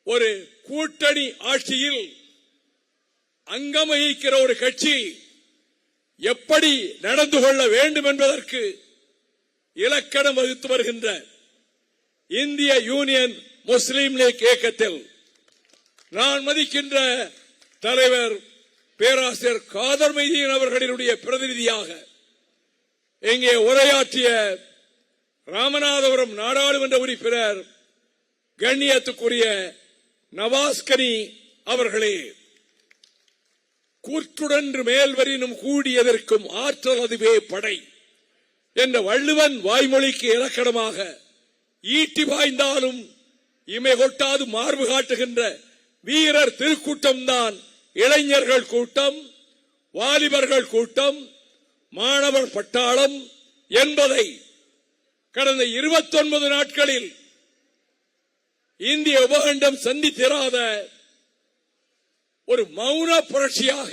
ஒரு கூட்டணி ஆட்சியில் அங்கம் வகிக்கிற ஒரு கட்சி எப்படி நடந்து கொள்ள வேண்டும் என்பதற்கு இலக்கணம் வகுத்து வருகின்ற இந்திய யூனியன் முஸ்லீம் லீக் இயக்கத்தில் நான் மதிக்கின்ற தலைவர் பேராசிரியர் காதர் மைதீன் அவர்களினுடைய பிரதிநிதியாக இங்கே உரையாற்றிய ராமநாதபுரம் நாடாளுமன்ற உறுப்பினர் கண்ணியத்துக்குரிய நவாஸ்கனி அவர்களே, கூற்றுடன் மேல்வரினும் கூடியதற்கும் ஆற்றல் அதுவே படை என்ற வள்ளுவன் வாய்மொழிக்கு இலக்கணமாக ஈட்டி பாய்ந்தாலும் இமை கொட்டாது மார்பு காட்டுகின்ற வீரர் திருக்கூட்டம்தான் இளைஞர்கள் கூட்டம், வாலிபர்கள் கூட்டம், மாணவர் பட்டாளம் என்பதை கடந்த 29 நாட்களில் இந்திய உபகண்டம் சந்தித்திராத ஒரு மௌன புரட்சியாக,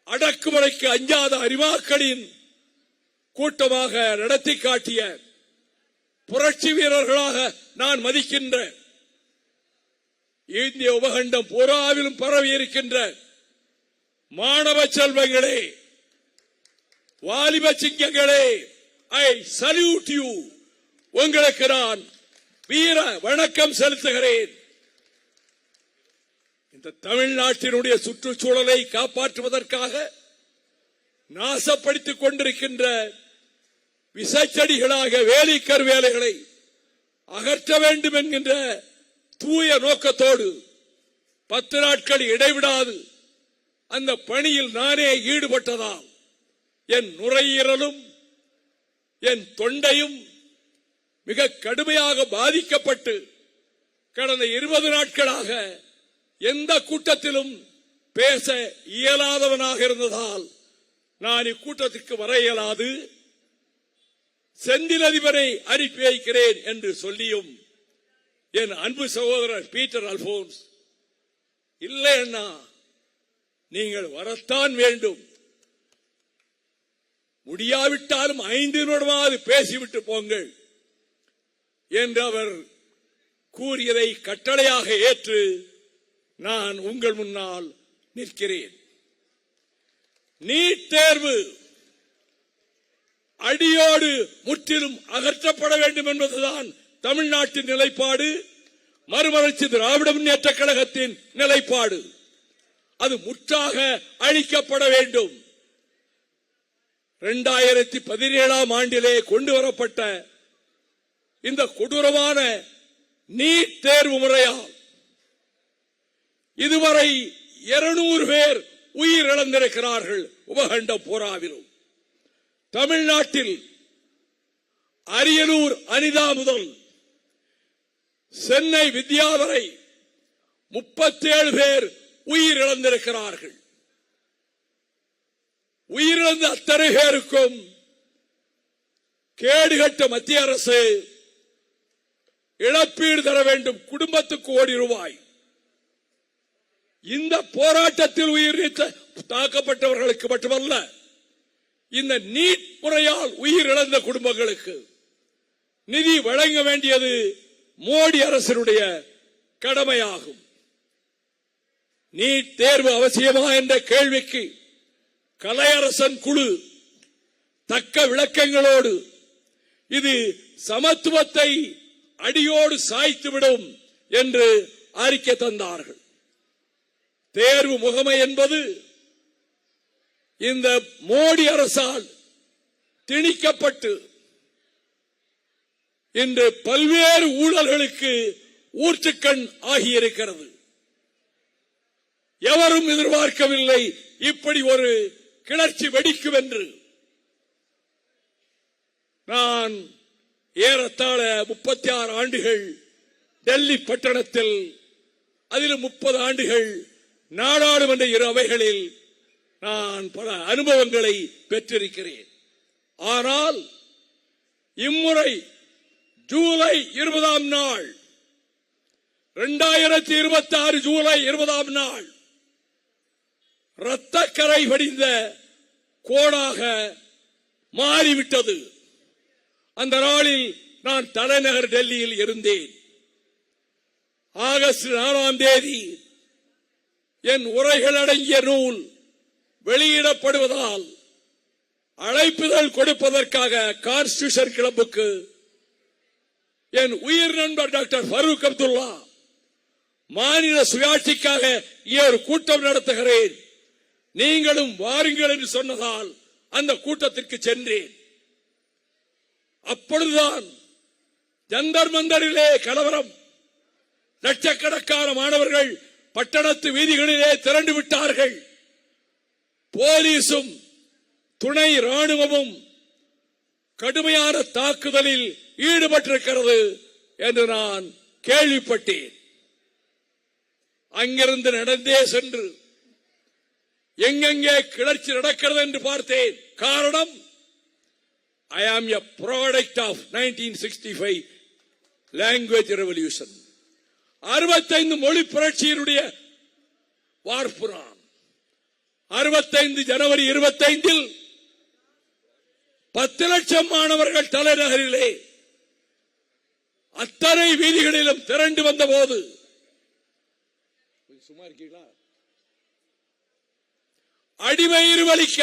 அடக்குமுறைக்கு அஞ்சாத அறிவாக்களின் கூட்டமாக நடத்தி காட்டிய புரட்சி வீரர்களாக நான் மதிக்கின்ற இந்திய உபகண்டம் பூராவிலும் பரவி இருக்கின்ற மாணவ செல்வங்களே, வாலிப சிங்கங்களே, ஐ சல்யூட் யூ. உங்களுக்கு நான் வீர வணக்கம் செலுத்துகிறேன். இந்த தமிழ்நாட்டினுடைய சுற்றுச்சூழலை காப்பாற்றுவதற்காக நாசப்படுத்திக் கொண்டிருக்கின்ற விசைச்செடிகளாக வேலிக்கர் வேலைகளை அகற்ற வேண்டும் என்கின்ற தூய நோக்கத்தோடு 10 நாட்கள் இடைவிடாது அந்த பணியில் நானே ஈடுபட்டதால் என் நுரையீரலும் என் தொண்டையும் மிக கடுமையாக பாதிக்கப்பட்டு கடந்த 20 நாட்களாக எந்த கூட்டத்திலும் பேச இயலாதவனாக இருந்ததால் நான் இக்கூட்டத்திற்கு வர இயலாது, செந்தில் அதிபரை அனுப்பி வைக்கிறேன் என்று சொல்லியும் என் அன்பு சகோதரர் பீட்டர் அல்போன்ஸ், இல்லை அண்ணா, நீங்கள் வரத்தான் வேண்டும், முடியாவிட்டாலும் 5 நிமிடமாவது பேசிவிட்டு போங்கள் என்று அவர் கூறியதை கட்டளையாக ஏற்று நான் உங்கள் முன்னால் நிற்கிறேன். நீட் தேர்வு அடியோடு முற்றிலும் அகற்றப்பட வேண்டும் என்பதுதான் தமிழ்நாட்டின் நிலைப்பாடு, மறுமலர்ச்சி திராவிட முன்னேற்ற கழகத்தின் நிலைப்பாடு. அது முற்றாக அழிக்கப்பட வேண்டும். 2017ஆம் ஆண்டிலே கொண்டு வரப்பட்ட இந்த கொடூரமான நீட் தேர்வு முறையால் இதுவரை 200 பேர் உயிரிழந்திருக்கிறார்கள். உபகண்ட போராவிலும் தமிழ்நாட்டில் அரியலூர் அனிதா முதல் சென்னை வித்யாதரை 37 பேர் உயிரிழந்திருக்கிறார்கள். உயிரிழந்த அத்தனை பேருக்கும் கேடுகட்ட மத்திய அரசு இழப்பீடு தர வேண்டும். குடும்பத்துக்கு ₹1,00,00,000. இந்த போராட்டத்தில் உயிர் தாக்கப்பட்டவர்களுக்கு மட்டுமல்ல, இந்த நீட் முறையால் உயிரிழந்த குடும்பங்களுக்கு நிதி வழங்க வேண்டியது மோடி அரசினுடைய கடமையாகும். நீட் தேர்வு அவசியமா என்ற கேள்விக்கு கலையரசன் குழு தக்க விளக்கங்களோடு இது சமத்துவத்தை அடியோடு சாய்த்துவிடும் என்று அறிக்கை தந்தார்கள். தேர்வு முகமை என்பது இந்த மோடி அரசால் திணிக்கப்பட்டு இன்று பல்வேறு ஊழல்களுக்கு ஊற்றுக்கண் ஆகியிருக்கிறது. எவரும் எதிர்பார்க்கவில்லை இப்படி ஒரு கிளர்ச்சி வெடிக்கும் என்று. நான் ஏறத்தாழ 36 ஆண்டுகள் டெல்லி பட்டணத்தில், அதில் 30 ஆண்டுகள் நாடாளுமன்ற இரு அவைகளில் நான் பல அனுபவங்களை பெற்றிருக்கிறேன். ஆனால் இம்முறை ஜூலை 20ஆம் நாள், 2026 ஜூலை 20ஆம் நாள் இரத்தக்கரை வடிந்த கோடாக மாறிவிட்டது. அந்த நாளில் நான் தலைநகர் டெல்லியில் இருந்தேன். ஆகஸ்ட் 4ஆம் தேதி என் உரைகள் அடங்கிய நூல் வெளியிடப்படுவதால் அழைப்புதல் கொடுப்பதற்காக கான்ஸ்டிடியூஷன் கிளப்புக்கு என் உயிர் நண்பர் டாக்டர் ஃபரூக் அப்துல்லா மாநில சுயாட்சிக்காக ஒரு கூட்டம் நடத்துகிறேன், நீங்களும் வாருங்கள் என்று சொன்னதால் அந்த கூட்டத்திற்கு சென்றேன். அப்பொழுதுதான் ஜந்தர் மந்தரிலே கலவரம், லட்சக்கணக்கான மாணவர்கள் பட்டணத்து வீதிகளிலே திரண்டு விட்டார்கள். போலீசும் துணை ராணுவமும் கடுமையான தாக்குதலில் ஈடுபட்டிருக்கிறது என்று நான் கேள்விப்பட்டேன். அங்கிருந்து நடந்தே சென்று எங்கெங்கே கிளர்ச்சி நடக்கிறது என்று பார்த்தேன். காரணம், I am a product of 1965 language revolution. 65 மொழி புரட்சியினுடைய வார்ப்புறான். 65 ஜனவரி 25 10 லட்சம் மாணவர்கள் தலைநகரிலே அத்தனை வீதிகளிலும் திரண்டு வந்த போது சும்மா இருக்கீங்களா? அடிவயிறு வலிக்க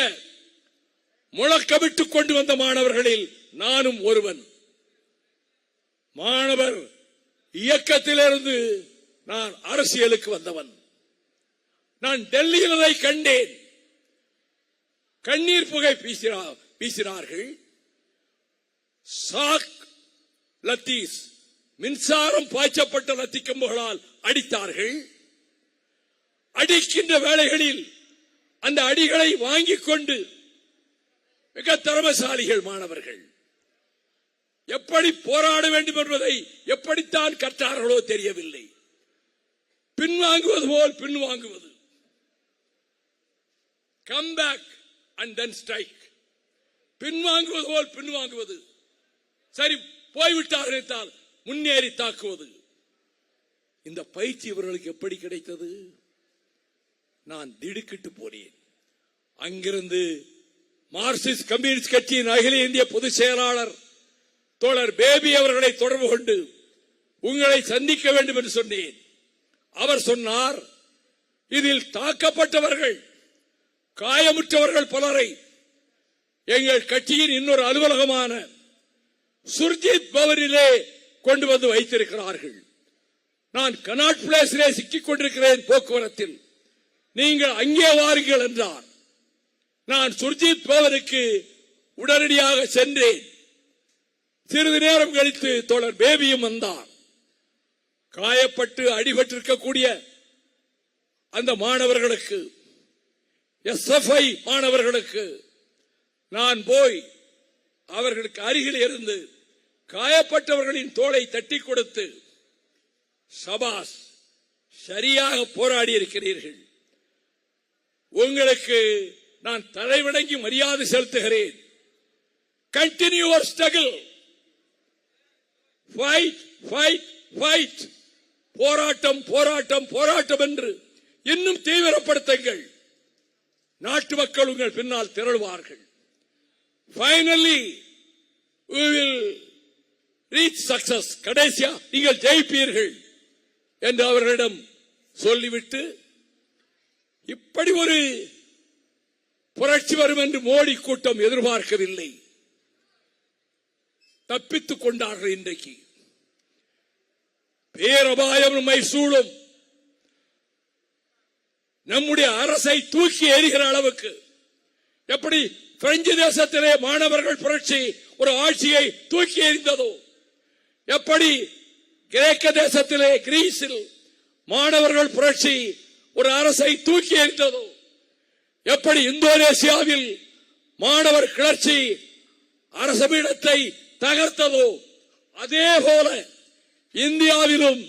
முழக்கமிட்டுக் கொண்டு வந்த மாணவர்களில் நானும் ஒருவன். மாணவர் இயக்கத்திலிருந்து நான் அரசியலுக்கு வந்தவன். நான் டெல்லியில் அதை கண்டேன். கண்ணீர் புகை வீசினார்கள். சாக் லத்தீஸ், மின்சாரம் பாய்ச்சப்பட்ட லத்தி கம்புகளால் அடித்தார்கள். அடிக்கின்ற வேளைகளில் அந்த அடிகளை வாங்கிக் கொண்டு மிக திறமசாலிகள் மாணவர்கள் எப்படி போராட வேண்டும் என்பதை எப்படித்தான் கற்றார்களோ தெரியவில்லை. பின்வாங்குவது போல் பின்வாங்குவது, come back and then strike, பின்வாங்குவது போல் பின்வாங்குவது, சரி போய்விட்டார்கள் முன்னேறி தாக்குவது. இந்த பயிற்சி இவர்களுக்கு எப்படி கிடைத்தது? நான் திடுக்கிட்டு போனேன். அங்கிருந்து மார்க்சிஸ்ட் கம்யூனிஸ்ட் கட்சியின் அகில இந்திய பொதுச் செயலாளர் தோழர் பேபி அவர்களை தொடர்பு கொண்டு உங்களை சந்திக்க வேண்டும் என்று சொன்னேன். அவர் சொன்னார், இதில் தாக்கப்பட்டவர்கள் காயமுற்றவர்கள் பலரை எங்கள் கட்சியின் இன்னொரு அலுவலகமான சுர்ஜித் பவனிலே கொண்டு வந்து வைத்திருக்கிறார்கள். நான் கனாட் பிளேஸிலே சிக்கிக் கொண்டிருக்கிறேன் போக்குவரத்தில், நீங்கள் அங்கே வாருங்கள் என்றார். நான் சுர்ஜித் பவனுக்கு உடனடியாக சென்றேன். சிறிது நேரம் கழித்து தோழர் பேபியும் வந்தார். காயப்பட்டு அடிபட்டிருக்கக்கூடிய அந்த மாணவர்களுக்கு, SFI மாணவர்களுக்கு நான் போய் அவர்களுக்கு அருகில் இருந்து காயப்பட்டவர்களின் தோளை தட்டி கொடுத்து, சபாஸ், சரியாக போராடி இருக்கிறீர்கள், உங்களுக்கு நான் தலைவணங்கி மரியாதை செலுத்துகிறேன், continue your struggle, fight fight fight, போராட்டம் போராட்டம் போராட்டம் என்று இன்னும் தீவிரப்படுத்துங்கள், நாட்டு மக்கள் உங்கள் பின்னால் திரளுவார்கள், finally we will reach success, கடைசியா நீங்கள் ஜெயிப்பீர்கள் என்று அவர்களிடம் சொல்லிவிட்டு, இப்படி ஒரு புரட்சி வரும் என்று மோடி கூட்டம் எதிர்பார்க்கவில்லை. தப்பித்துக் கொண்டார்கள். இன்றைக்கு பேரபாயம் நம்மை சூழும். நம்முடைய அரசை தூக்கி எறிகிற அளவுக்கு, எப்படி பிரெஞ்சு தேசத்திலே மாணவர்கள் புரட்சி ஒரு ஆட்சியை தூக்கி எறிந்ததோ, எப்படி கிரேக்க தேசத்திலே கிரீஸில் மாணவர்கள் புரட்சி ஒரு அரசை தூக்கி எறிந்ததோ, எப்படி இந்தோனேசியாவில் மாணவர் கிளர்ச்சி அரசபீடத்தை தகர்த்ததோ, அதே போல இந்தியாவிலும்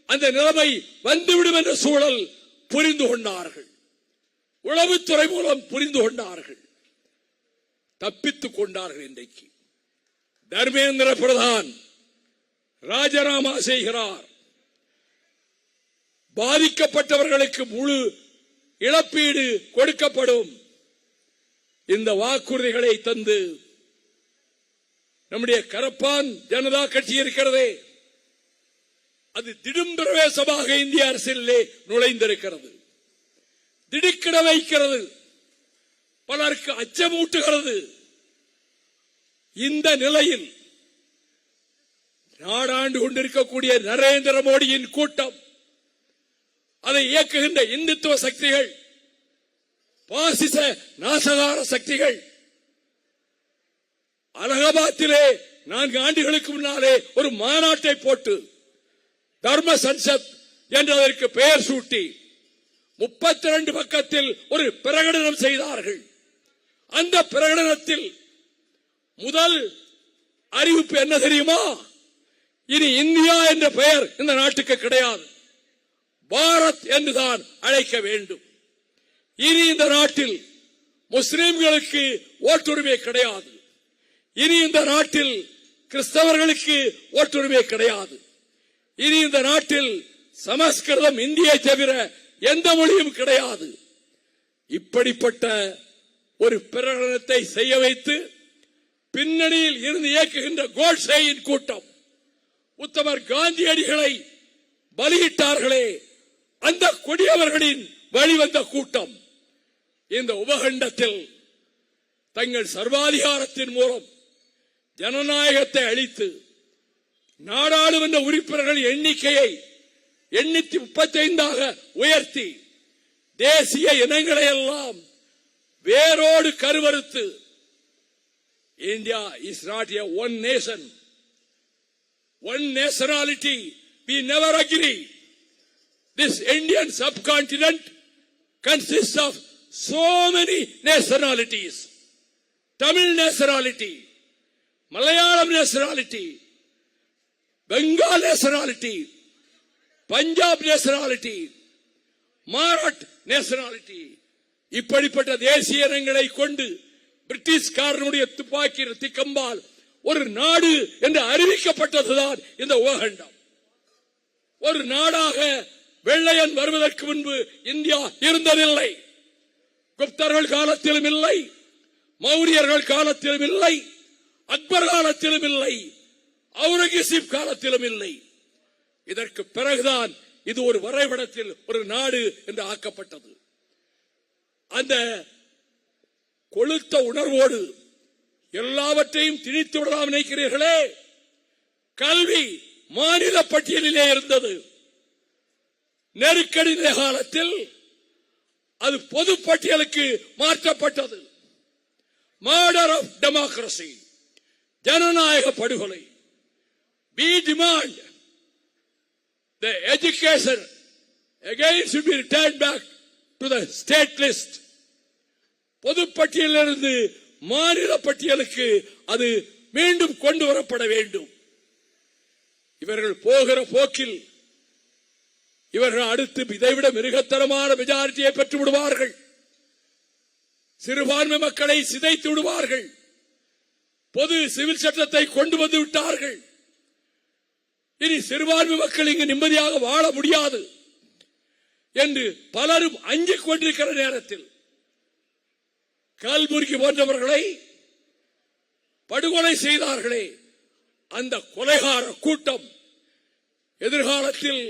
அந்த நிலைமை வந்துவிடும் என்ற சூழல் புரிந்து கொண்டார்கள். உளவுத்துறை மூலம் புரிந்து கொண்டார்கள். தப்பித்துக் கொண்டார்கள். இன்றைக்கு தர்மேந்திர பிரதான் ராஜினாமா செய்கிறார். பாதிக்கப்பட்டவர்களுக்கு முழு இழப்பீடு கொடுக்கப்படும். இந்த வாக்குறுதிகளை தந்து நம்முடைய கரப்பான் ஜனதா கட்சி இருக்கிறதே, அது திடும் பிரவேசமாக இந்திய அரசியலிலே நுழைந்திருக்கிறது. திடுக்கிட வைக்கிறது, பலருக்கு அச்சமூட்டுகிறது. இந்த நிலையில் நாடாண்டு கொண்டிருக்கக்கூடிய நரேந்திர மோடியின் கூட்டம், அதை இயக்குகின்ற இந்துத்துவ சக்திகள், பாசிச நாசகார சக்திகள் அலகாபாத்திலே 4 ஆண்டுகளுக்கு முன்னாலே ஒரு மாநாட்டை போட்டு தர்ம சன்சத் என்று அதற்கு பெயர் சூட்டி 32 பக்கத்தில் ஒரு பிரகடனம் செய்தார்கள். அந்த பிரகடனத்தில் முதல் அறிவிப்பு என்ன தெரியுமா? இனி இந்தியா என்ற பெயர் இந்த நாட்டுக்கு கிடையாது, பாரத் என்றுதான் அழைக்க வேண்டும். இனி இந்த நாட்டில் முஸ்லிம்களுக்கு ஓட்டுரிமை கிடையாது. இனி இந்த நாட்டில் கிறிஸ்தவர்களுக்கு ஓட்டுரிமை கிடையாது. இனி இந்த நாட்டில் சமஸ்கிருதம், இந்தியை தவிர எந்த மொழியும் கிடையாது. இப்படிப்பட்ட ஒரு பிரகடனத்தை செய்ய வைத்து பின்னணியில் இருந்து இயக்குகின்ற கோட்சேயின் கூட்டம், உத்தமர் காந்தியடிகளை பலியிட்டார்களே அந்த கொடியவர்களின் வழிவந்த கூட்டம், இந்த உபகண்டத்தில் தங்கள் சர்வாதிகாரத்தின் மூலம் ஜனநாயகத்தை அளித்து நாடாளுமன்ற உறுப்பினர்கள் எண்ணிக்கையை 835 உயர்த்தி தேசிய இனங்களை எல்லாம் வேரோடு கருவறுத்து, India is not a one nation, one nationality, we never agree. This Indian subcontinent consists of so many nationalities. Tamil nationality, Malayalam nationality, Bengal nationality, Punjab nationality, Marath nationality. இப்படிப்பட்ட தேசிய இனங்களை கொண்டு பிரிட்டிஷ்காரனுடைய துப்பாக்கி ரத்திக்கம்பால் ஒரு நாடு என்று அறிவிக்கப்பட்டதுதான் இந்த உபகண்டம். ஒரு நாடாக வெள்ளையன் வருவதற்கு முன்பு இந்தியா இருந்ததில்லை. குப்தர்கள் காலத்திலும் இல்லை, மௌரியர்கள் காலத்திலும் இல்லை, அக்பர் காலத்திலும் இல்லை, அவுரங்கசீப் காலத்திலும் இல்லை. இதற்கு பிறகுதான் இது ஒரு வரைபடத்தில் ஒரு நாடு என்று ஆக்கப்பட்டது. அந்த கொளுத்த உணர்வோடு எல்லாவற்றையும் திணித்து விடலாம் நினைக்கிறீர்களே. கல்வி மாநில பட்டியலிலே இருந்தது. நெருக்கடி காலத்தில் அது பொது பட்டியலுக்கு மாற்றப்பட்டது. மர்டர் ஆஃப் டெமோக்ரசி, ஜனநாயக படுகொலை. We demand the education again should be returned back to the state list. பொது பட்டியலிலிருந்து மாநில பட்டியலுக்கு அது மீண்டும் கொண்டு வரப்பட வேண்டும். இவர்கள் போகிற போக்கில் இவர்கள் அடுத்து இதைவிட மிருகத்தரமான மெஜாரிட்டியை பெற்று விடுவார்கள். சிறுபான்மை மக்களை சிதைத்து விடுவார்கள். பொது சிவில் சட்டத்தை கொண்டு வந்து விட்டார்கள். இனி சிறுபான்மை மக்கள் இங்கு நிம்மதியாக வாழ முடியாது என்று பலரும் அஞ்சிக் கொண்டிருக்கிற நேரத்தில் கல்புர்கி போன்றவர்களை படுகொலை செய்தார்களே, அந்த கொலைகார கூட்டம் எதிர்காலத்தில்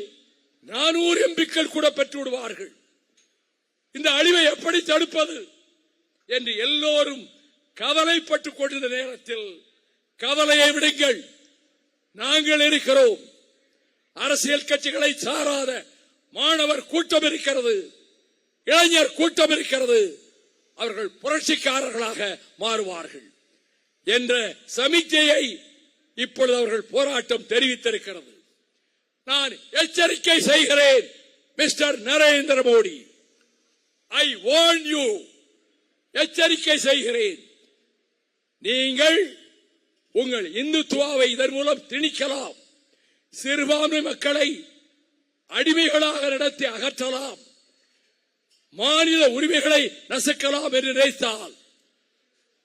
400 எம்பிக்கள் கூட பெற்று விடுவார்கள். இந்த அழிவை எப்படி தடுப்பது என்று எல்லோரும் கவலைப்பட்டுக் கொண்டிருந்த நேரத்தில், கவலையை விடுங்கள், நாங்கள் இருக்கிறோம். அரசியல் கட்சிகளை சாராத மாணவர் கூட்டம் இருக்கிறது, இளைஞர் கூட்டம் இருக்கிறது. அவர்கள் புரட்சிக்காரர்களாக மாறுவார்கள் என்ற சமிக்ஞையை இப்பொழுது அவர்கள் போராட்டம் தெரிவித்திருக்கிறது. நான் எச்சரிக்கை செய்கிறேன், mister Narendra Modi, I warn you, எச்சரிக்கை செய்கிறேன். நீங்கள் உங்கள் இந்துத்துவாவை இதன் மூலம் திணிக்கலாம், சிறுபான்மை மக்களை அடிமைகளாக நடத்தி அகற்றலாம், மாநில உரிமைகளை நசுக்கலாம் என்று நினைத்தால்,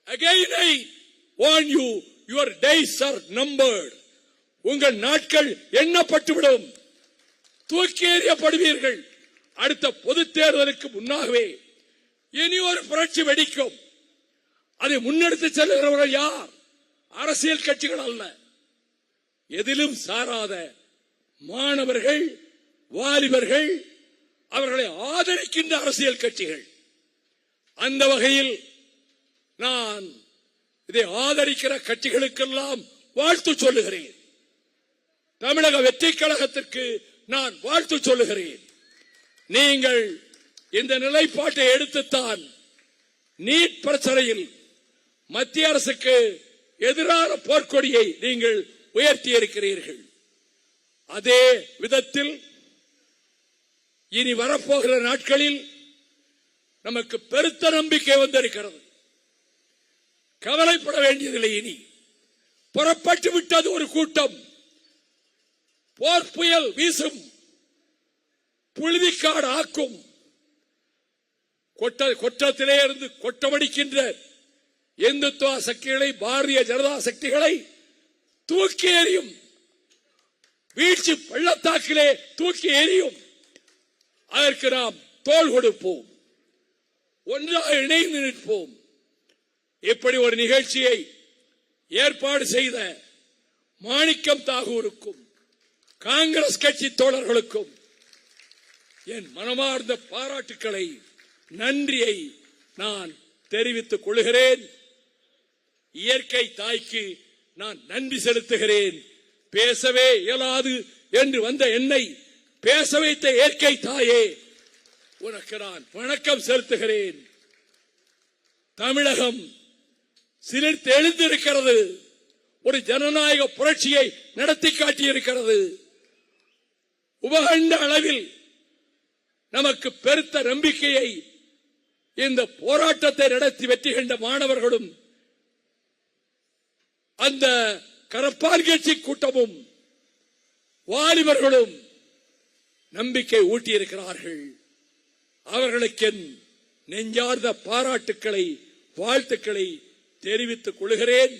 again I warn you, your days are numbered. உங்கள் நாட்கள் எண்ணப்பட்டுவிடும், தூக்கி எறியப்படுவீர்கள். அடுத்த பொது தேர்தலுக்கு முன்னாகவே இனி ஒரு புரட்சி வெடிக்கும். அதை முன்னெடுத்து செல்லுகிறவர்கள் யார்? அரசியல் கட்சிகள் அல்ல, எதிலும் சாராத மாணவர்கள், வாலிபர்கள், அவர்களை ஆதரிக்கின்ற அரசியல் கட்சிகள். அந்த வகையில் நான் இதை ஆதரிக்கிற கட்சிகளுக்கெல்லாம் வாழ்த்து சொல்லுகிறேன். தமிழக வெற்றிக் கழகத்திற்கு நான் வாழ்த்து சொல்லுகிறேன். நீங்கள் இந்த நிலைப்பாட்டை எடுத்துத்தான் நீட் பிரச்சனையில் மத்திய அரசுக்கு எதிரான போர்க்கொடியை நீங்கள் உயர்த்தி இருக்கிறீர்கள். அதே விதத்தில் இனி வரப்போகிற நாட்களில் நமக்கு பெருத்த நம்பிக்கை வந்திருக்கிறது. கவலைப்பட வேண்டியதில்லை. இனி புறப்பட்டு விட்டது ஒரு கூட்டம். போர் புயல் வீசும், புழுதிக்காடு ஆக்கும், கொட்டத்திலே இருந்து கொட்டமடிக்கின்ற இந்துத்துவ சக்திகளை, பாரதிய ஜனதா சக்திகளை தூக்கி எறியும், வீழ்ச்சி பள்ளத்தாக்கிலே தூக்கி எறியும். அதற்கு நாம் தோள் கொடுப்போம், ஒன்றாக இணைந்து நிற்போம். இப்படி ஒரு நிகழ்ச்சியை ஏற்பாடு செய்த மாணிக்கம் தாகூருக்கும் காங்கிரஸ் கட்சி தோழர்களுக்கும் என் மனமார்ந்த பாராட்டுக்களை, நன்றியை நான் தெரிவித்துக் கொள்கிறேன். இயற்கை தாய்க்கு நான் நன்றி செலுத்துகிறேன். பேசவே இயலாது என்று வந்த என்னை பேச வைத்த இயற்கை தாயே, உனக்கு நான் வணக்கம் செலுத்துகிறேன். தமிழகம் சிலிர்த்து எழுந்திருக்கிறது. ஒரு ஜனநாயக புரட்சியை நடத்தி காட்டியிருக்கிறது. உபகண்ட அளவில் நமக்கு பெருத்த நம்பிக்கையை இந்த போராட்டத்தை நடத்தி வெற்றி கண்ட மாணவர்களும் அந்த கரப்பான் கட்சி கூட்டமும் வாலிபர்களும் நம்பிக்கை ஊட்டியிருக்கிறார்கள். அவர்களுக்கு நெஞ்சார்ந்த பாராட்டுக்களை, வாழ்த்துக்களை தெரிவித்துக் கொள்கிறேன்.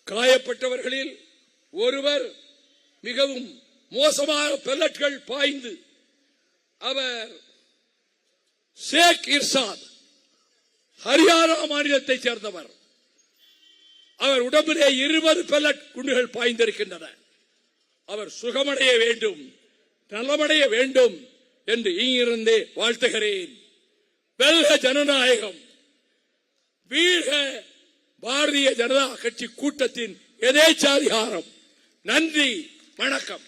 காயப்பட்டவர்களில் ஒருவர் மிகவும் மோசமான பெல்லட்கள் பாய்ந்து, அவர் ஷேக் இர்ஷாத், ஹரியானா மாநிலத்தைச் சேர்ந்தவர். அவர் உடம்பிலே 20 பெல்லட் குண்டுகள் பாய்ந்திருக்கின்றன. அவர் சுகமடைய வேண்டும், நலமடைய வேண்டும் என்று இங்கிருந்தே வாழ்த்துகிறேன். வெல்க ஜனநாயகம், வீழ்க பாரதிய ஜனதா கட்சி கூட்டத்தின் எதேச்சாதிகாரம். நன்றி, வணக்கம்.